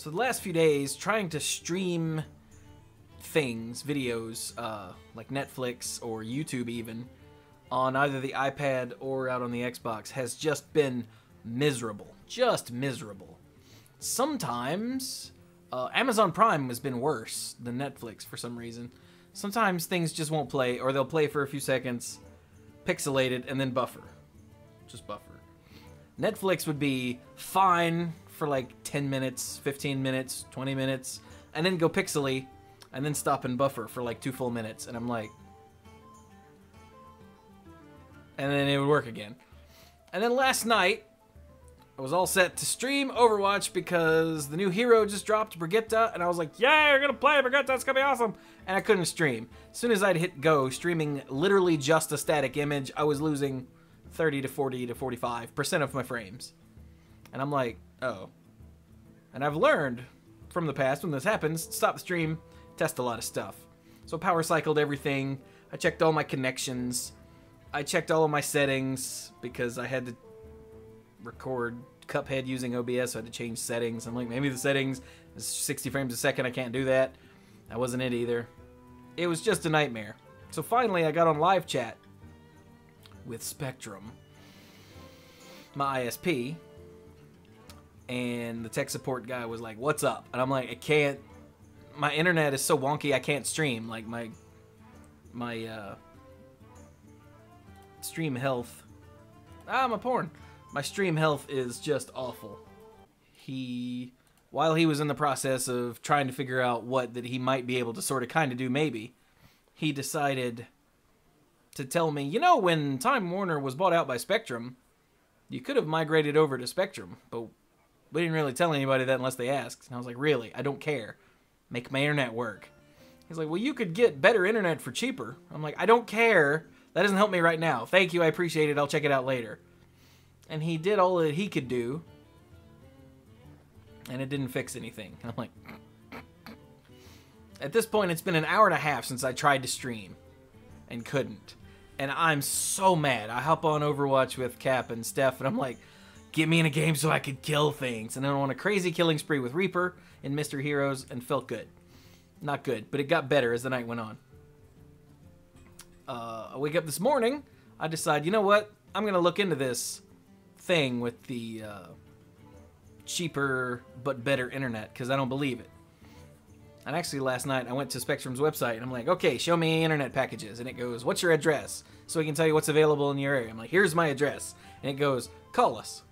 So the last few days, trying to stream things, videos, like Netflix or YouTube even, on either the iPad or out on the Xbox has just been miserable. Just miserable. Sometimes, Amazon Prime has been worse than Netflix for some reason. Sometimes things just won't play, or they'll play for a few seconds, pixelated, and then buffer. Just buffer. Netflix would be fine for like 10 minutes, 15 minutes, 20 minutes, and then go pixely, and then stop and buffer for like 2 full minutes, and I'm like... And then it would work again. And then last night, I was all set to stream Overwatch because the new hero just dropped, Brigitte, and I was like, yeah, we're gonna play Brigitte, it's gonna be awesome! And I couldn't stream. As soon as I'd hit go, streaming literally just a static image, I was losing 30 to 40 to 45% of my frames. And I'm like, oh. And I've learned from the past, when this happens, stop the stream, test a lot of stuff. So I power cycled everything, I checked all my connections, I checked all of my settings, because I had to record Cuphead using OBS, so I had to change settings. I'm like, maybe the settings is 60 frames a second, I can't do that. That wasn't it either. It was just a nightmare. So finally I got on live chat with Spectrum, my ISP, and the tech support guy was like, what's up? And I'm like, I can't, my internet is so wonky I can't stream. Like my stream health, my porn. My stream health is just awful. While he was in the process of trying to figure out what that he might be able to sort of kind of do maybe, he decided to tell me, you know, when Time Warner was bought out by Spectrum, you could have migrated over to Spectrum, but we didn't really tell anybody that unless they asked. And I was like, really? I don't care. Make my internet work. He's like, well, you could get better internet for cheaper. I'm like, I don't care. That doesn't help me right now. Thank you, I appreciate it. I'll check it out later. And he did all that he could do, and it didn't fix anything. And I'm like, at this point, it's been an hour and a half since I tried to stream and couldn't. And I'm so mad. I hop on Overwatch with Cap and Steph, and I'm like, get me in a game so I could kill things. And then I went on a crazy killing spree with Reaper and Mr. Heroes, and felt good. Not good, but it got better as the night went on. I wake up this morning, I decide, you know what? I'm going to look into this thing with the cheaper but better internet, because I don't believe it. And actually last night I went to Spectrum's website and I'm like, okay, show me internet packages. And it goes, what's your address? So we can tell you what's available in your area. I'm like, here's my address. And it goes, call us.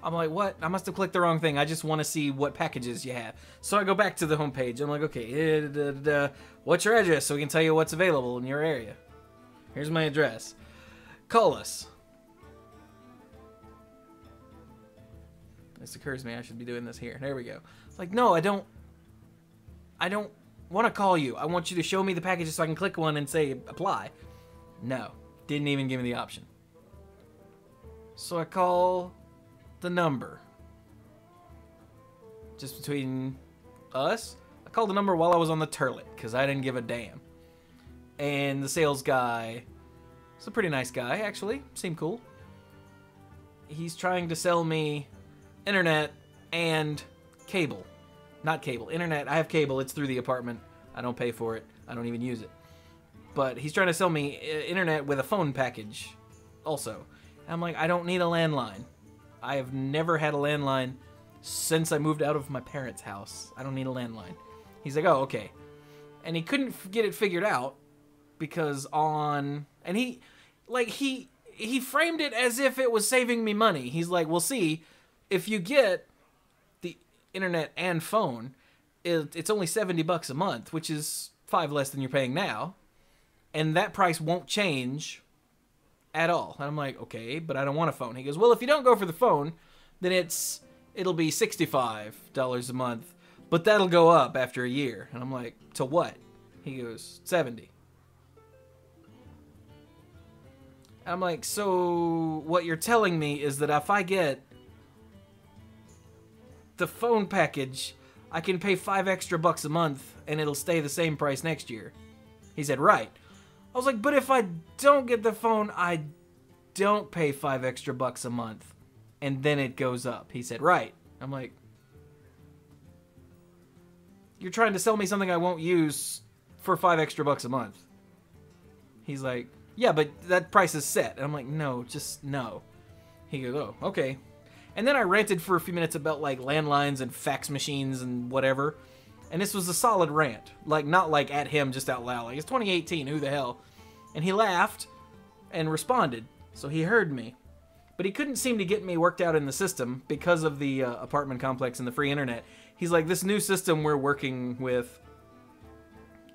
I'm like, what? I must have clicked the wrong thing. I just want to see what packages you have. So I go back to the homepage. I'm like, okay, what's your address so we can tell you what's available in your area? Here's my address. Call us. This occurs to me, I should be doing this here. There we go. It's like, no, I don't want to call you. I want you to show me the packages so I can click one and say apply. No, didn't even give me the option. So I call the number. Just between us, I called the number while I was on the turlet because I didn't give a damn. And the sales guy is a pretty nice guy, actually. Seemed cool. He's trying to sell me internet and cable. Not cable, internet. I have cable. It's through the apartment. I don't pay for it. I don't even use it. But he's trying to sell me internet with a phone package also. And I'm like, I don't need a landline. I have never had a landline since I moved out of my parents' house. I don't need a landline. He's like, oh, okay. And he couldn't get it figured out because and he framed it as if it was saving me money. He's like, well, see, if you get the internet and phone, it's only $70 a month, which is $5 less than you're paying now. And that price won't change at all. And I'm like, okay, but I don't want a phone. He goes, well, if you don't go for the phone, then it'll be $65 a month, but that'll go up after a year. And I'm like, to what? He goes, 70. And I'm like, so what you're telling me is that if I get the phone package, I can pay $5 extra a month and it'll stay the same price next year. He said, right. I was like, but if I don't get the phone, I don't pay $5 extra a month, and then it goes up. He said, right. I'm like, you're trying to sell me something I won't use for $5 extra a month. He's like, yeah, but that price is set. And I'm like, no, just no. He goes, oh, okay. And then I ranted for a few minutes about like landlines and fax machines and whatever. And this was a solid rant. Like, not like at him just out loud. Like, it's 2018, who the hell? And he laughed and responded. So he heard me. But he couldn't seem to get me worked out in the system because of the apartment complex and the free internet. He's like, this new system we're working with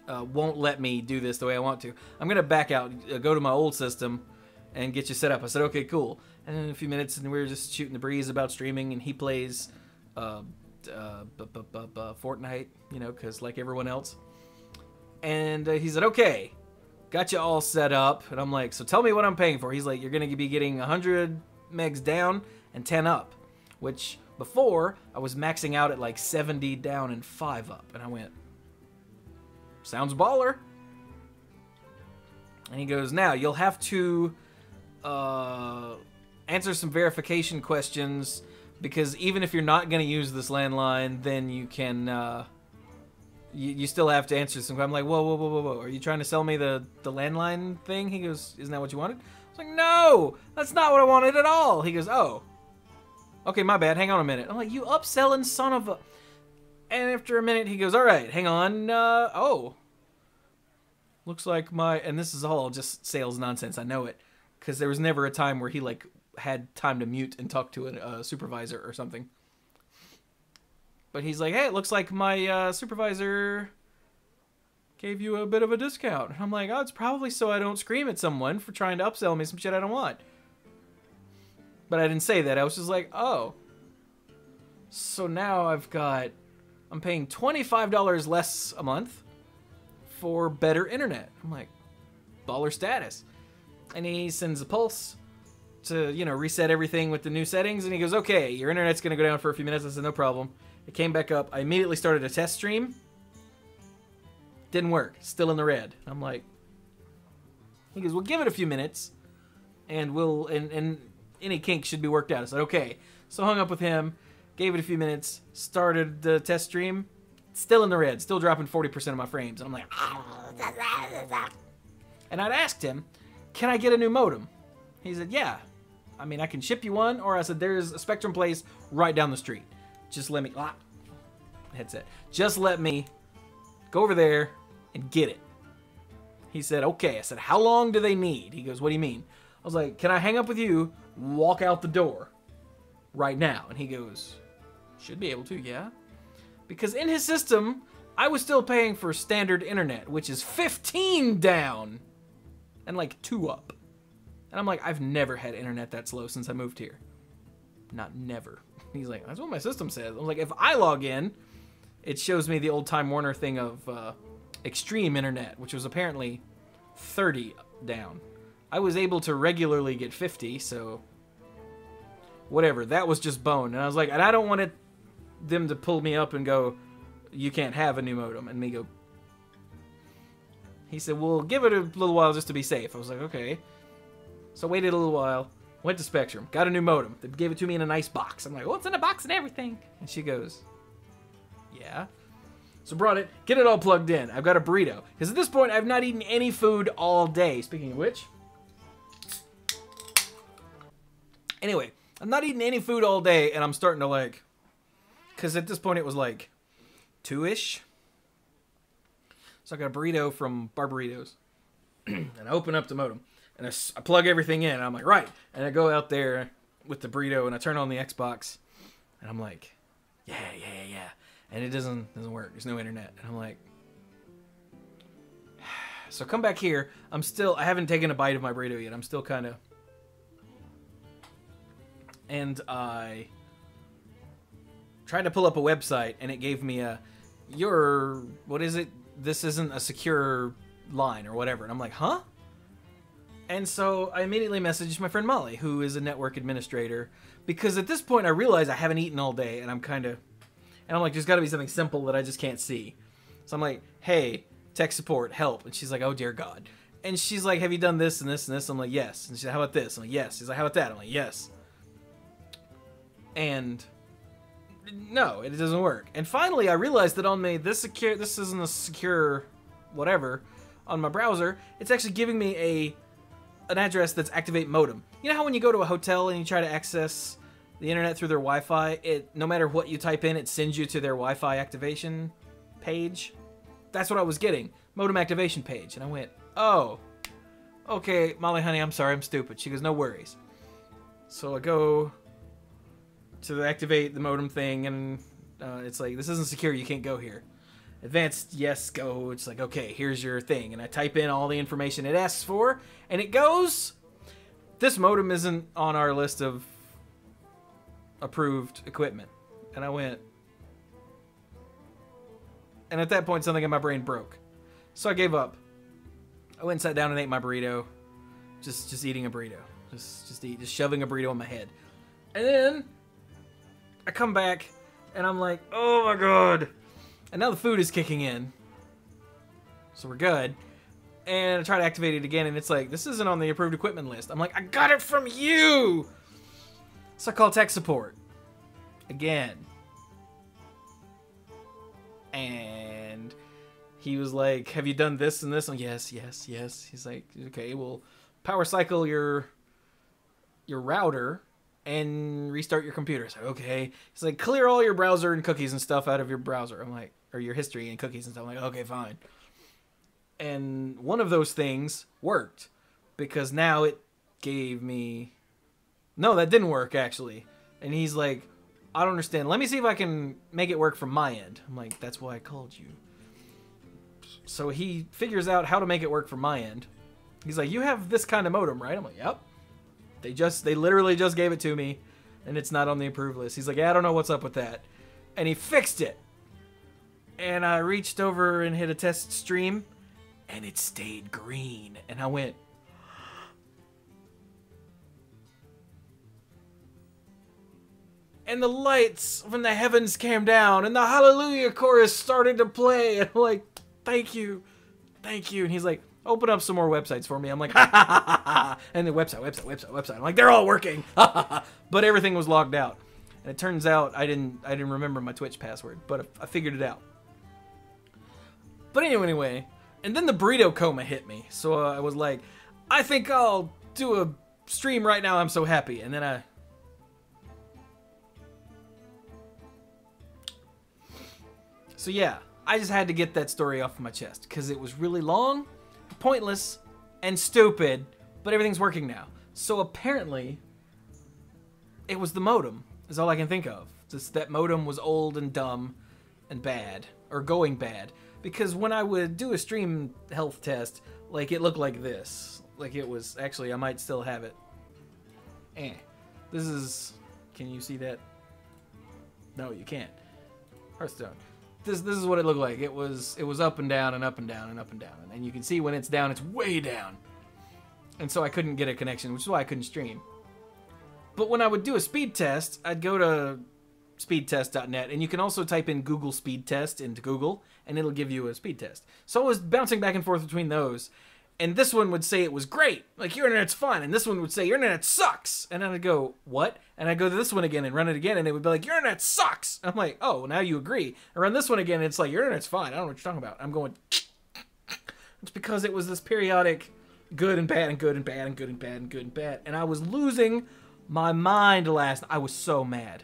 won't let me do this the way I want to. I'm going to back out, go to my old system, and get you set up. I said, okay, cool. And in a few minutes, and we were just shooting the breeze about streaming, and he plays Fortnite, you know, because like everyone else. And he said, okay, got you all set up. And I'm like, so tell me what I'm paying for. He's like, you're going to be getting 100 megs down and 10 up, which before I was maxing out at like 70 down and 5 up. And I went, sounds baller. And he goes, now you'll have to answer some verification questions, because even if you're not going to use this landline, then you can you still have to answer some. I'm like, whoa, are you trying to sell me the landline thing? He goes, isn't that what you wanted? I was like, no, that's not what I wanted at all. He goes, oh, okay, my bad, hang on a minute. I'm like, you upselling son of a... And after a minute, he goes, all right, hang on, oh, looks like my... And this is all just sales nonsense, I know it, because there was never a time where he like had time to mute and talk to a supervisor or something. But he's like, hey, it looks like my supervisor gave you a bit of a discount. And I'm like, oh, it's probably so I don't scream at someone for trying to upsell me some shit I don't want. But I didn't say that. I was just like, oh. So now I'm paying $25 less a month for better internet. I'm like, baller status. And he sends a pulse to, you know, reset everything with the new settings. And he goes, okay, your internet's going to go down for a few minutes. I said, no problem. It came back up. I immediately started a test stream. Didn't work. Still in the red. I'm like, he goes, well, give it a few minutes and we'll, and any kink should be worked out. I said, okay. So I hung up with him, gave it a few minutes, started the test stream. Still in the red. Still dropping 40% of my frames. And I'm like, and I'd asked him, can I get a new modem? He said, yeah. I mean, I can ship you one. Or I said, there's a Spectrum place right down the street. Just let me... headset. Just let me go over there and get it. He said, okay. I said, how long do they need? He goes, what do you mean? I was like, can I hang up with you, walk out the door right now? And he goes, should be able to, yeah. Because in his system, I was still paying for standard internet, which is 15 down and like 2 up. And I'm like, I've never had internet that slow since I moved here. Not never. He's like, that's what my system says. I'm like, if I log in, it shows me the old Time Warner thing of extreme internet, which was apparently 30 down. I was able to regularly get 50, so whatever. That was just bone. And I was like, and I don't want them to pull me up and go, you can't have a new modem. And me go, he said, well, give it a little while just to be safe. I was like, okay. So waited a little while. Went to Spectrum, got a new modem. They gave it to me in a nice box. I'm like, well, it's in a box and everything. And she goes, yeah. So brought it, get it all plugged in. I've got a burrito. Because at this point, I've not eaten any food all day. Speaking of which. Anyway, I'm not eating any food all day, and I'm starting to like, because at this point it was like 2-ish. So I got a burrito from Bar Burritos. And I open up the modem. And I plug everything in, and I'm like, right. And I go out there with the burrito, and I turn on the Xbox, and I'm like, yeah. And it doesn't work. There's no internet. And I'm like, so come back here. I haven't taken a bite of my burrito yet. I'm still kind of, and I tried to pull up a website, and it gave me what is it? This isn't a secure line or whatever. And I'm like, huh? And so I immediately messaged my friend Molly, who is a network administrator, because at this point I realize I haven't eaten all day, and I'm like, there's got to be something simple that I just can't see. So I'm like, hey, tech support, help. And she's like, oh, dear God. And she's like, have you done this and this and this? I'm like, yes. And she's like, how about this? I'm like, yes. She's like, how about that? I'm like, yes. And no, it doesn't work. And finally, I realized that on this isn't a secure whatever on my browser. It's actually giving me an address that's activate modem. You know how when you go to a hotel and you try to access the internet through their Wi-Fi, no matter what you type in, it sends you to their Wi-Fi activation page? That's what I was getting. Modem activation page. And I went, oh, okay, Molly, honey, I'm sorry, I'm stupid. She goes, no worries. So I go to activate the modem thing, and it's like, this isn't secure, you can't go here. Advanced, yes, go. It's like, okay, here's your thing. And I type in all the information it asks for, and it goes, this modem isn't on our list of approved equipment. And I went, and at that point, something in my brain broke. So I gave up. I went and sat down and ate my burrito. Just eating a burrito. Just shoving a burrito in my head. And then I come back and I'm like, oh my god. And now the food is kicking in. So we're good. And I try to activate it again and it's like, this isn't on the approved equipment list. I'm like, I got it from you! So I call tech support. Again. And he was like, have you done this and this? I'm like, yes. He's like, okay, well, power cycle your router and restart your computer. So, okay. He's like, clear all your browser and cookies and stuff out of your browser. I'm like, or your history and cookies and stuff. I'm like, okay, fine. And one of those things worked because now it gave me... No, that didn't work, actually. And he's like, I don't understand. Let me see if I can make it work from my end. I'm like, that's why I called you. So he figures out how to make it work from my end. He's like, you have this kind of modem, right? I'm like, yep. They literally just gave it to me, and it's not on the approved list. He's like, yeah, I don't know what's up with that. And he fixed it. And I reached over and hit a test stream, and it stayed green. And I went... And the lights from the heavens came down, and the Hallelujah chorus started to play. And I'm like, thank you. And he's like, open up some more websites for me. I'm like, ha ha ha ha ha. And the website. I'm like, they're all working. Ha ha ha. But everything was logged out. And it turns out I didn't remember my Twitch password, but I figured it out. But anyway, and then the burrito coma hit me. So I was like, I think I'll do a stream right now. I'm so happy. And then So yeah, I just had to get that story off my chest because it was really long, pointless, and stupid, but everything's working now. So apparently, it was the modem, is all I can think of. Just that modem was old and dumb and bad, or going bad. Because when I would do a stream health test, like it looked like this. Like it was, actually I might still have it. This is, can you see that? No, you can't. Hearthstone. This is what it looked like. It was up and down and up and down and up and down. And you can see when it's down, it's way down. And so I couldn't get a connection, which is why I couldn't stream. But when I would do a speed test, I'd go to speedtest.net, and you can also type in Google speed test into Google, and it'll give you a speed test. So I was bouncing back and forth between those, and this one would say it was great, like your internet's fine, and this one would say your internet sucks. And then I'd go, what? And I'd go to this one again and run it again, and it would be like, your internet sucks. I'm like, oh, well, now you agree. I run this one again, and it's like, your internet's fine. I don't know what you're talking about. I'm going, it's because it was this periodic good and bad and good and bad and good and bad and good and bad. And I was losing my mind last night. I was so mad.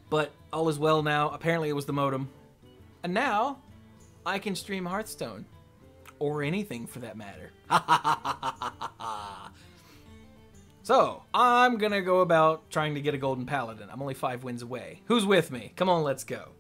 But all is well now. Apparently it was the modem. And now I can stream Hearthstone. Or anything for that matter. So, I'm gonna go about trying to get a golden paladin. I'm only 5 wins away. Who's with me? Come on, let's go.